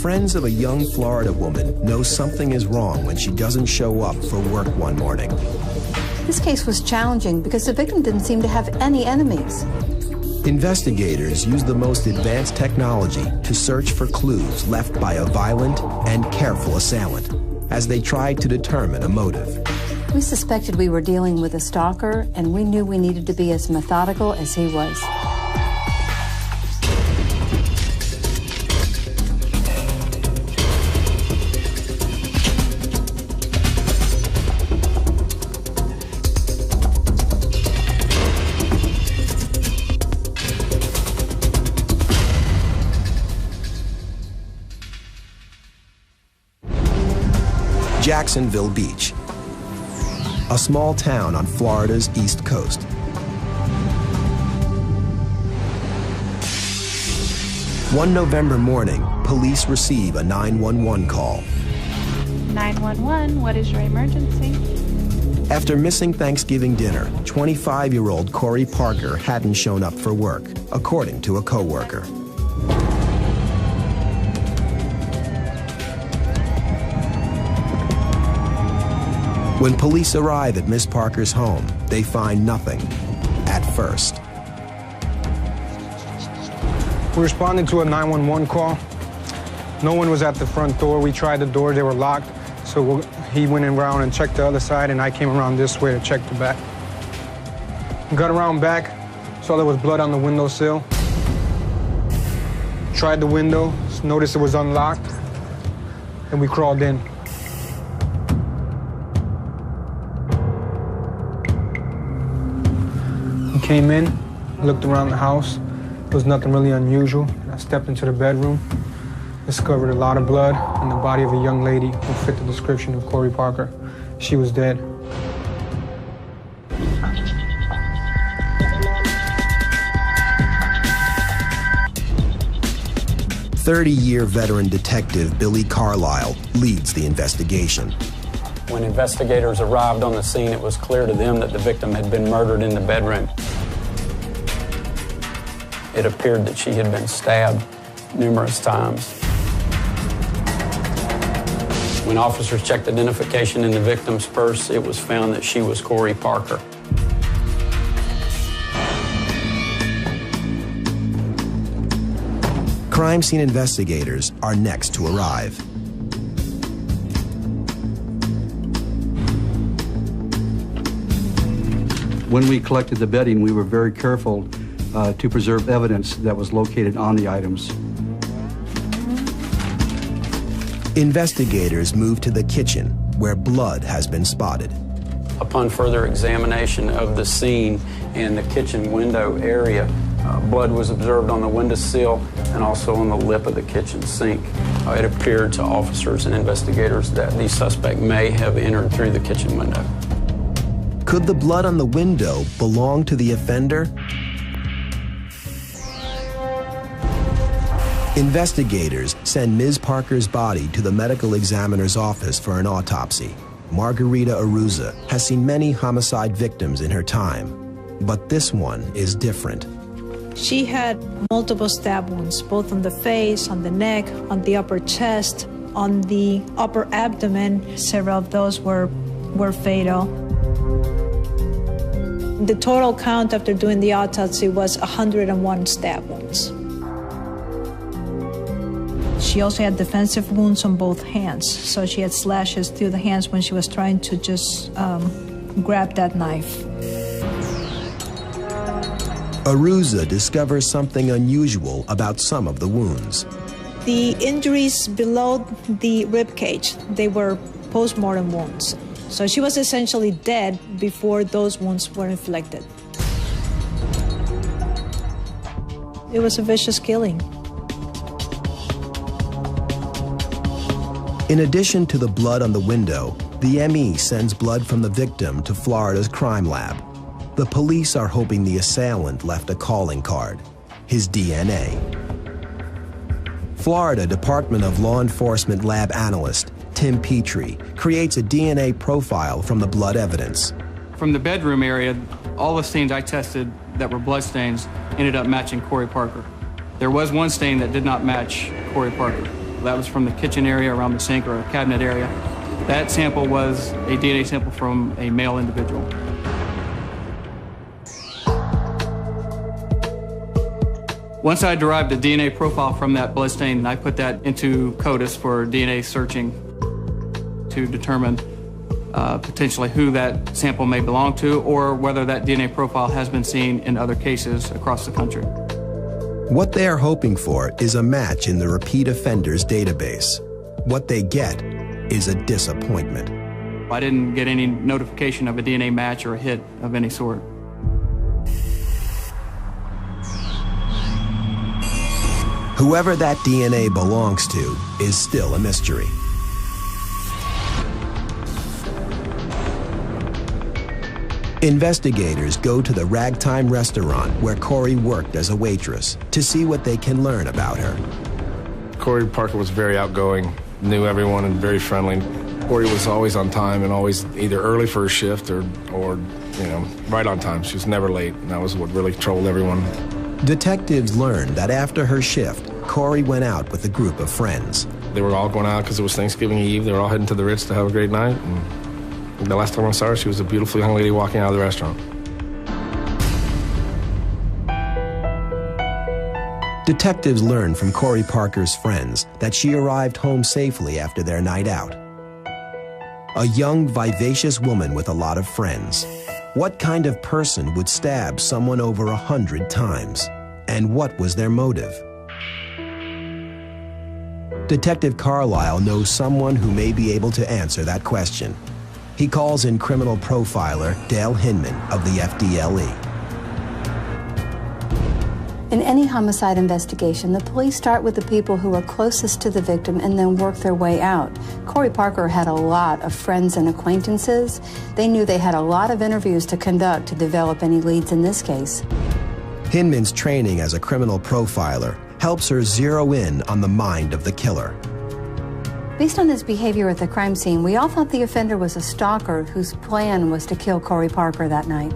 friends of a young Florida woman know something is wrong when she doesn't show up for work one morning. This case was challenging because the victim didn't seem to have any enemies. Investigators used the most advanced technology to search for clues left by a violent and careful assailant as they tried to determine a motive. We suspected we were dealing with a stalker, and we knew we needed to be as methodical as he was. Jacksonville Beach, a small town on Florida's East Coast. One November morning, police receive a 911 call. 911, what is your emergency? After missing Thanksgiving dinner, 25-year-old Corey Parker hadn't shown up for work, according to a coworker. When police arrive at Miss Parker's home, they find nothing at first. We responded to a 911 call. No one was at the front door. We tried the door, they were locked. So he went around and checked the other side, and I came around this way to check the back. Got around back, saw there was blood on the windowsill. Tried the window, noticed it was unlocked, and we crawled in. Came in, looked around the house. There was nothing really unusual. I stepped into the bedroom, discovered a lot of blood and the body of a young lady who fit the description of Corey Parker. She was dead. "30-year veteran detective Billy Carlisle leads the investigation. When investigators arrived on the scene, it was clear to them that the victim had been murdered in the bedroom. It appeared that she had been stabbed numerous times. When officers checked identification in the victim's purse, it was found that she was Corey Parker. Crime scene investigators are next to arrive. When we collected the bedding, we were very careful to preserve evidence that was located on the items. Investigators move to the kitchen, where blood has been spotted. Upon further examination of the scene and the kitchen window area, blood was observed on the windowsill and also on the lip of the kitchen sink. It appeared to officers and investigators that the suspect may have entered through the kitchen window. Could the blood on the window belong to the offender? Investigators send Ms. Parker's body to the medical examiner's office for an autopsy. Margarita Aruza has seen many homicide victims in her time, but this one is different. She had multiple stab wounds, both on the face, on the neck, on the upper chest, on the upper abdomen. Several of those were fatal. The total count after doing the autopsy was 101 stab wounds. She also had defensive wounds on both hands, so she had slashes through the hands when she was trying to just grab that knife. Aruza discovers something unusual about some of the wounds. The injuries below the rib cage, they were post-mortem wounds. So she was essentially dead before those wounds were inflicted. It was a vicious killing. In addition to the blood on the window, the ME sends blood from the victim to Florida's crime lab. The police are hoping the assailant left a calling card, his DNA. Florida Department of Law Enforcement lab analyst Tim Petrie creates a DNA profile from the blood evidence. From the bedroom area, all the stains I tested that were blood stains ended up matching Corey Parker. There was one stain that did not match Corey Parker. that was from the kitchen area around the sink or a cabinet area. That sample was a DNA sample from a male individual. Once I derived a DNA profile from that bloodstain, I put that into CODIS for DNA searching to determine potentially who that sample may belong to or whether that DNA profile has been seen in other cases across the country. What they are hoping for is a match in the repeat offenders database. What they get is a disappointment. I didn't get any notification of a DNA match or a hit of any sort. Whoever that DNA belongs to is still a mystery. Investigators go to the Ragtime restaurant where Corey worked as a waitress to see what they can learn about her. Corey Parker was very outgoing, knew everyone and very friendly. Corey was always on time and always either early for her shift or right on time. She was never late, and that was what really trolled everyone. Detectives learned that after her shift, Corey went out with a group of friends. They were all going out because it was Thanksgiving Eve. They were all heading to the Ritz to have a great night. And the last time I saw her, she was a beautiful young lady walking out of the restaurant. Detectives learned from Corey Parker's friends that she arrived home safely after their night out. A young, vivacious woman with a lot of friends. What kind of person would stab someone over 100 times? And what was their motive? Detective Carlisle knows someone who may be able to answer that question. He calls in criminal profiler Dale Hinman of the FDLE. In any homicide investigation, the police start with the people who are closest to the victim and then work their way out. Corey Parker had a lot of friends and acquaintances. They knew they had a lot of interviews to conduct to develop any leads in this case. Hinman's training as a criminal profiler helps her zero in on the mind of the killer. Based on his behavior at the crime scene, we all thought the offender was a stalker whose plan was to kill Corey Parker that night.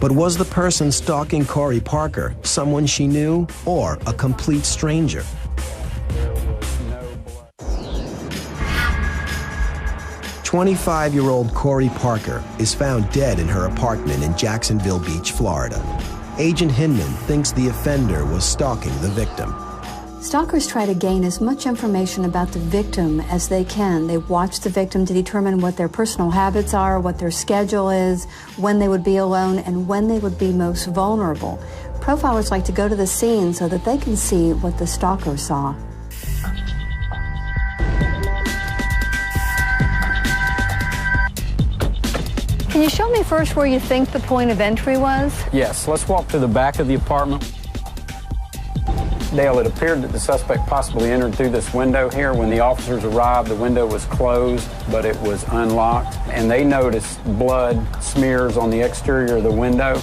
But was the person stalking Corey Parker someone she knew or a complete stranger? 25-year-old Corey Parker is found dead in her apartment in Jacksonville Beach, Florida. Agent Hinman thinks the offender was stalking the victim. Stalkers try to gain as much information about the victim as they can. They watch the victim to determine what their personal habits are, what their schedule is, when they would be alone, and when they would be most vulnerable. Profilers like to go to the scene so that they can see what the stalker saw. Can you show me first where you think the point of entry was? Yes, let's walk to the back of the apartment. Dale, it appeared that the suspect possibly entered through this window here. When the officers arrived, the window was closed, but it was unlocked, and they noticed blood smears on the exterior of the window.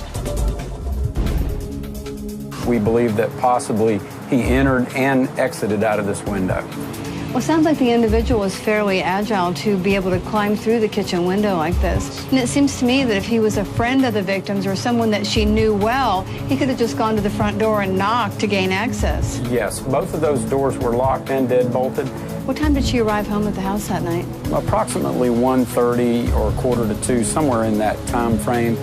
We believe that possibly he entered and exited out of this window. Well, it sounds like the individual was fairly agile to be able to climb through the kitchen window like this. And it seems to me that if he was a friend of the victim's or someone that she knew well, he could have just gone to the front door and knocked to gain access. Yes, both of those doors were locked and deadbolted. What time did she arrive home at the house that night? Approximately 1:30 or 1:45, somewhere in that time frame.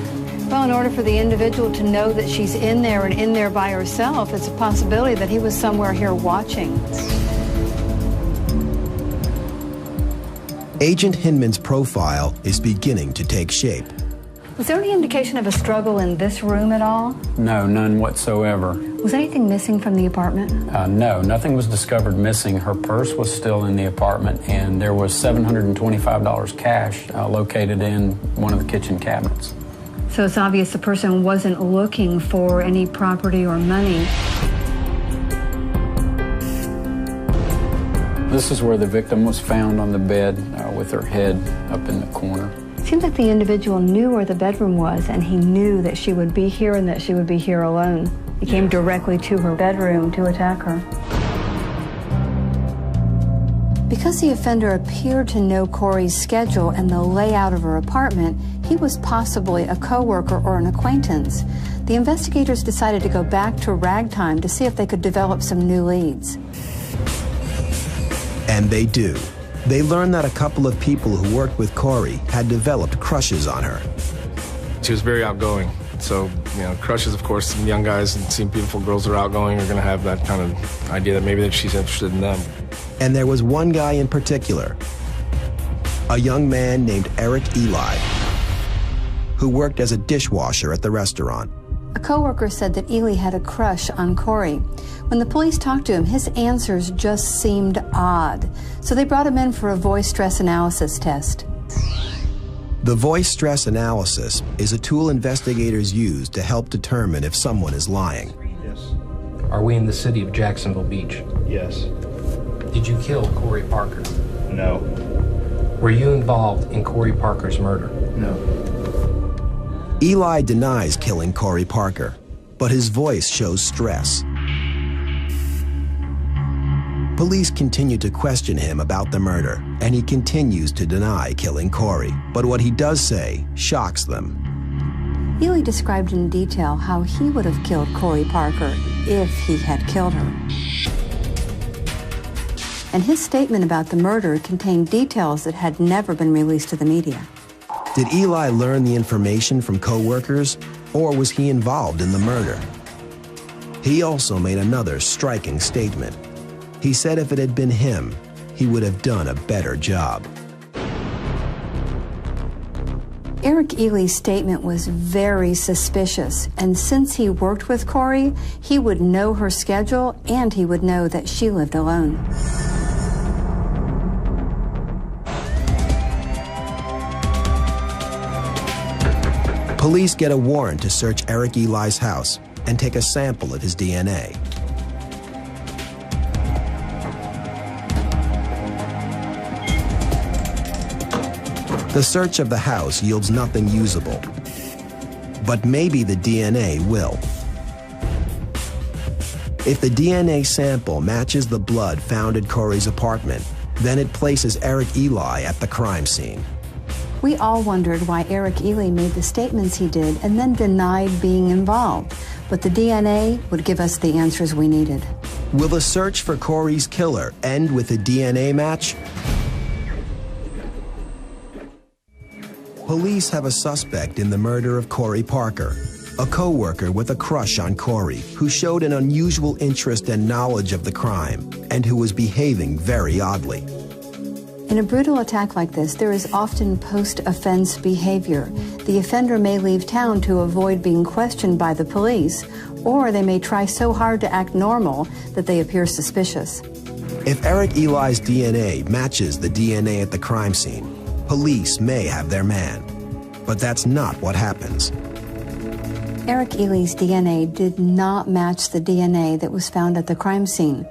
Well, in order for the individual to know that she's in there and in there by herself, it's a possibility that he was somewhere here watching. Agent Hinman's profile is beginning to take shape. Was there any indication of a struggle in this room at all? No, none whatsoever. Was anything missing from the apartment? No, nothing was discovered missing. Her purse was still in the apartment, and there was $725 cash located in one of the kitchen cabinets. So it's obvious the person wasn't looking for any property or money. This is where the victim was found on the bed with her head up in the corner. It seems like the individual knew where the bedroom was, and he knew that she would be here and that she would be here alone. He came directly to her bedroom to attack her. Because the offender appeared to know Corey's schedule and the layout of her apartment, he was possibly a coworker or an acquaintance. The investigators decided to go back to Ragtime to see if they could develop some new leads. And they do. They learn that a couple of people who worked with Corey had developed crushes on her. She was very outgoing. So, crushes, of course, some young guys and seeing beautiful girls that are outgoing are going to have that kind of idea that maybe that she's interested in them. And there was one guy in particular, a young man named Eric Eli, who worked as a dishwasher at the restaurant. A coworker said that Ely had a crush on Corey. When the police talked to him, his answers just seemed odd. So they brought him in for a voice stress analysis test. The voice stress analysis is a tool investigators use to help determine if someone is lying. Yes. Are we in the city of Jacksonville Beach? Yes. Did you kill Corey Parker? No. Were you involved in Corey Parker's murder? No. Eli denies killing Corey Parker, but his voice shows stress. Police continue to question him about the murder, and he continues to deny killing Corey. But what he does say shocks them. Ely described in detail how he would have killed Corey Parker if he had killed her. And his statement about the murder contained details that had never been released to the media. Did Eli learn the information from co-workers, or was he involved in the murder? He also made another striking statement. He said if it had been him, he would have done a better job. Eric Ely's statement was very suspicious, and since he worked with Corey, he would know her schedule and he would know that she lived alone. Police get a warrant to search Eric Eli's house and take a sample of his DNA. The search of the house yields nothing usable, but maybe the DNA will. If the DNA sample matches the blood found at Corey's apartment, then it places Eric Eli at the crime scene. We all wondered why Eric Ely made the statements he did and then denied being involved, but the DNA would give us the answers we needed. Will the search for Corey's killer end with a DNA match? Police have a suspect in the murder of Corey Parker, a co-worker with a crush on Corey who showed an unusual interest and knowledge of the crime and who was behaving very oddly. In a brutal attack like this, there is often post-offense behavior. The offender may leave town to avoid being questioned by the police, or they may try so hard to act normal that they appear suspicious. If Eric Eli's DNA matches the DNA at the crime scene, police may have their man. But that's not what happens. Eric Ely's DNA did not match the DNA that was found at the crime scene.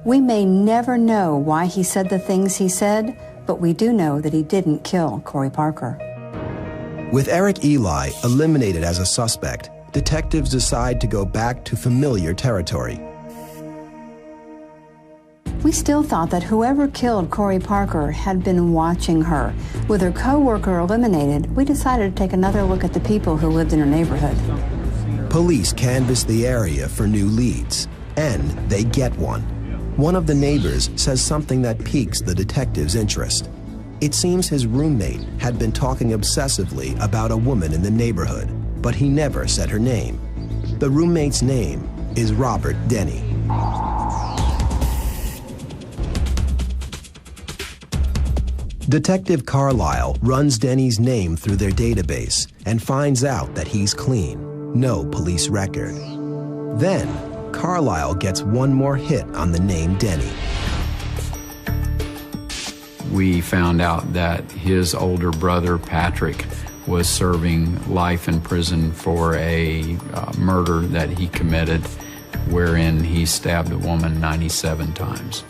We may never know why he said the things he said, but we do know that he didn't kill Corey Parker. With Eric Eli eliminated as a suspect, detectives decide to go back to familiar territory. We still thought that whoever killed Corey Parker had been watching her. With her co-worker eliminated, we decided to take another look at the people who lived in her neighborhood. Police canvass the area for new leads, and they get one. One of the neighbors says something that piques the detective's interest. It seems his roommate had been talking obsessively about a woman in the neighborhood, but he never said her name. The roommate's name is Robert Denny. Detective Carlisle runs Denny's name through their database and finds out that he's clean, no police record. Then, Carlisle gets one more hit on the name Denny. We found out that his older brother, Patrick, was serving life in prison for a murder that he committed wherein he stabbed a woman 97 times.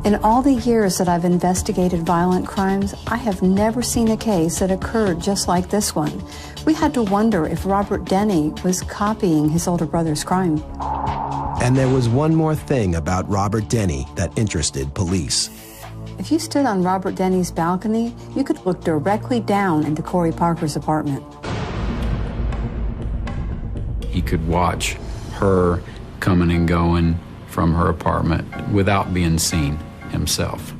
In all the years that I've investigated violent crimes, I have never seen a case that occurred just like this one. We had to wonder if Robert Denny was copying his older brother's crime. And there was one more thing about Robert Denny that interested police. If you stood on Robert Denny's balcony, you could look directly down into Corey Parker's apartment. He could watch her coming and going from her apartment without being seen himself.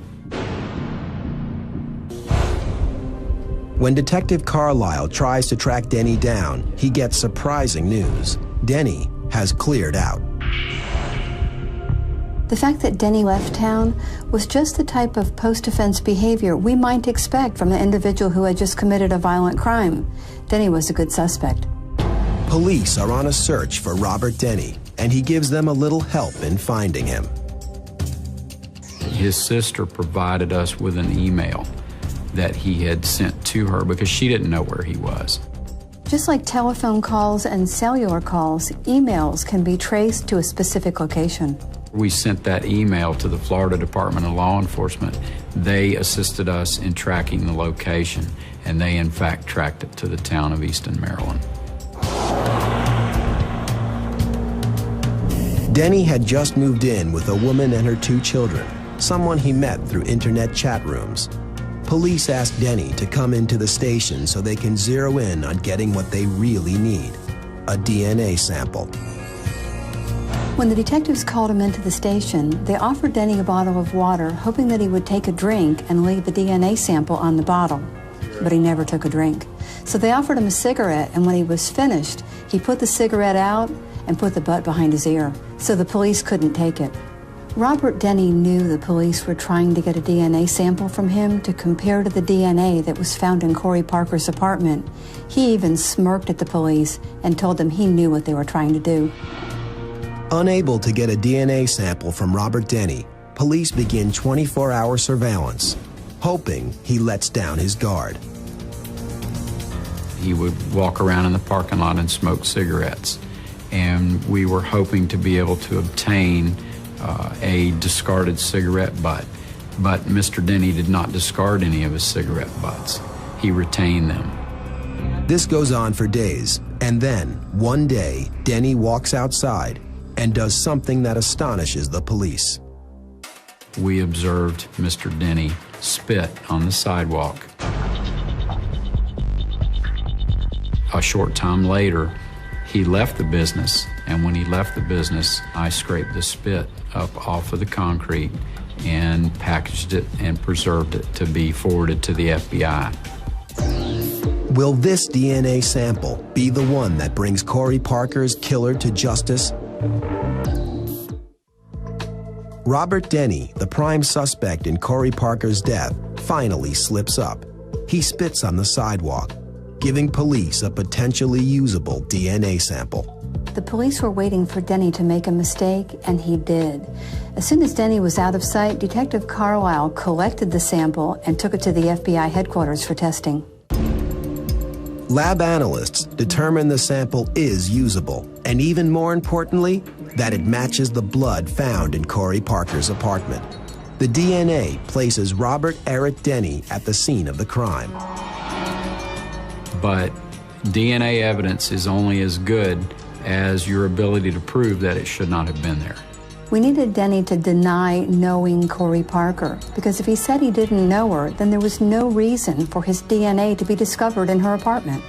When Detective Carlisle tries to track Denny down, he gets surprising news. Denny has cleared out. The fact that Denny left town was just the type of post-offense behavior we might expect from an individual who had just committed a violent crime. Denny was a good suspect. Police are on a search for Robert Denny, and he gives them a little help in finding him. His sister provided us with an email that he had sent to her because she didn't know where he was. Just like telephone calls and cellular calls, emails can be traced to a specific location. We sent that email to the Florida Department of Law Enforcement. They assisted us in tracking the location, and they in fact tracked it to the town of Easton, Maryland. Denny had just moved in with a woman and her 2 children, someone he met through internet chat rooms. Police asked Denny to come into the station so they can zero in on getting what they really need, a DNA sample. When the detectives called him into the station, they offered Denny a bottle of water, hoping that he would take a drink and leave the DNA sample on the bottle. But he never took a drink. So they offered him a cigarette, and when he was finished, he put the cigarette out and put the butt behind his ear, so the police couldn't take it. Robert Denny knew the police were trying to get a DNA sample from him to compare to the DNA that was found in Corey Parker's apartment. He even smirked at the police and told them he knew what they were trying to do. Unable to get a DNA sample from Robert Denny, police begin 24-hour surveillance, hoping he lets down his guard. He would walk around in the parking lot and smoke cigarettes, and we were hoping to be able to obtain a discarded cigarette butt. But Mr. Denny did not discard any of his cigarette butts. He retained them. This goes on for days, and then, one day, Denny walks outside and does something that astonishes the police. We observed Mr. Denny spit on the sidewalk. A short time later, he left the business, and when he left the business, I scraped the spit up off of the concrete and packaged it and preserved it to be forwarded to the FBI. Will this DNA sample be the one that brings Corey Parker's killer to justice? Robert Denny, the prime suspect in Corey Parker's death, finally slips up. He spits on the sidewalk, giving police a potentially usable DNA sample. The police were waiting for Denny to make a mistake, and he did. As soon as Denny was out of sight, Detective Carlisle collected the sample and took it to the FBI headquarters for testing. Lab analysts determine the sample is usable, and even more importantly, that it matches the blood found in Corey Parker's apartment. The DNA places Robert Eric Denny at the scene of the crime. But DNA evidence is only as good as your ability to prove that it should not have been there. We needed Denny to deny knowing Corey Parker, because if he said he didn't know her, then there was no reason for his DNA to be discovered in her apartment.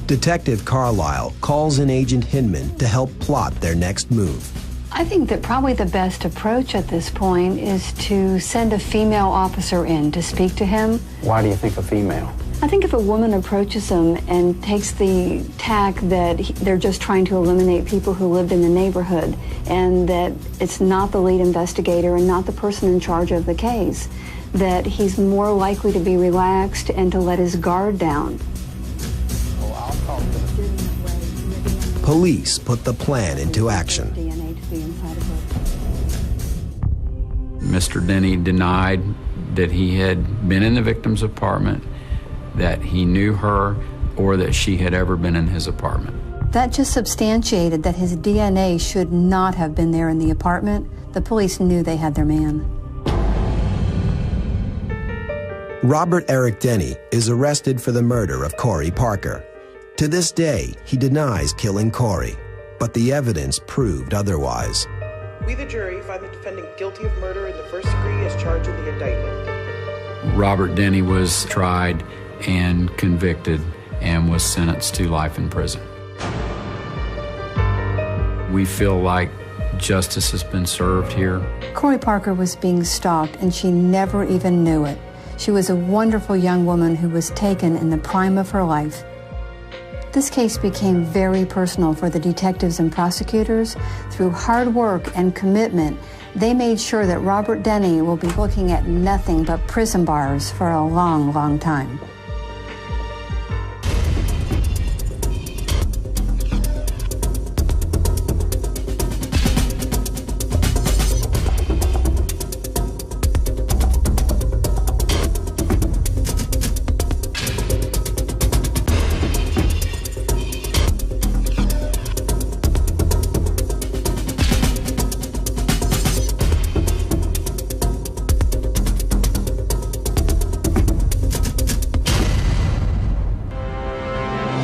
Detective Carlisle calls in Agent Hinman to help plot their next move. I think that probably the best approach at this point is to send a female officer in to speak to him. Why do you think a female? I think if a woman approaches him and takes the tack that they're just trying to eliminate people who lived in the neighborhood, and that it's not the lead investigator and not the person in charge of the case, that he's more likely to be relaxed and to let his guard down. Police put the plan into action. Mr. Denny denied that he had been in the victim's apartment, that he knew her, or that she had ever been in his apartment. That just substantiated that his DNA should not have been there in the apartment. The police knew they had their man. Robert Eric Denny is arrested for the murder of Corey Parker. To this day, he denies killing Corey, but the evidence proved otherwise. We, the jury, find the defendant guilty of murder in the first degree as charged in the indictment. Robert Denny was tried and convicted and was sentenced to life in prison. We feel like justice has been served here. Corey Parker was being stalked, and she never even knew it. She was a wonderful young woman who was taken in the prime of her life. This case became very personal for the detectives and prosecutors. Through hard work and commitment, they made sure that Robert Denny will be looking at nothing but prison bars for a long, long time.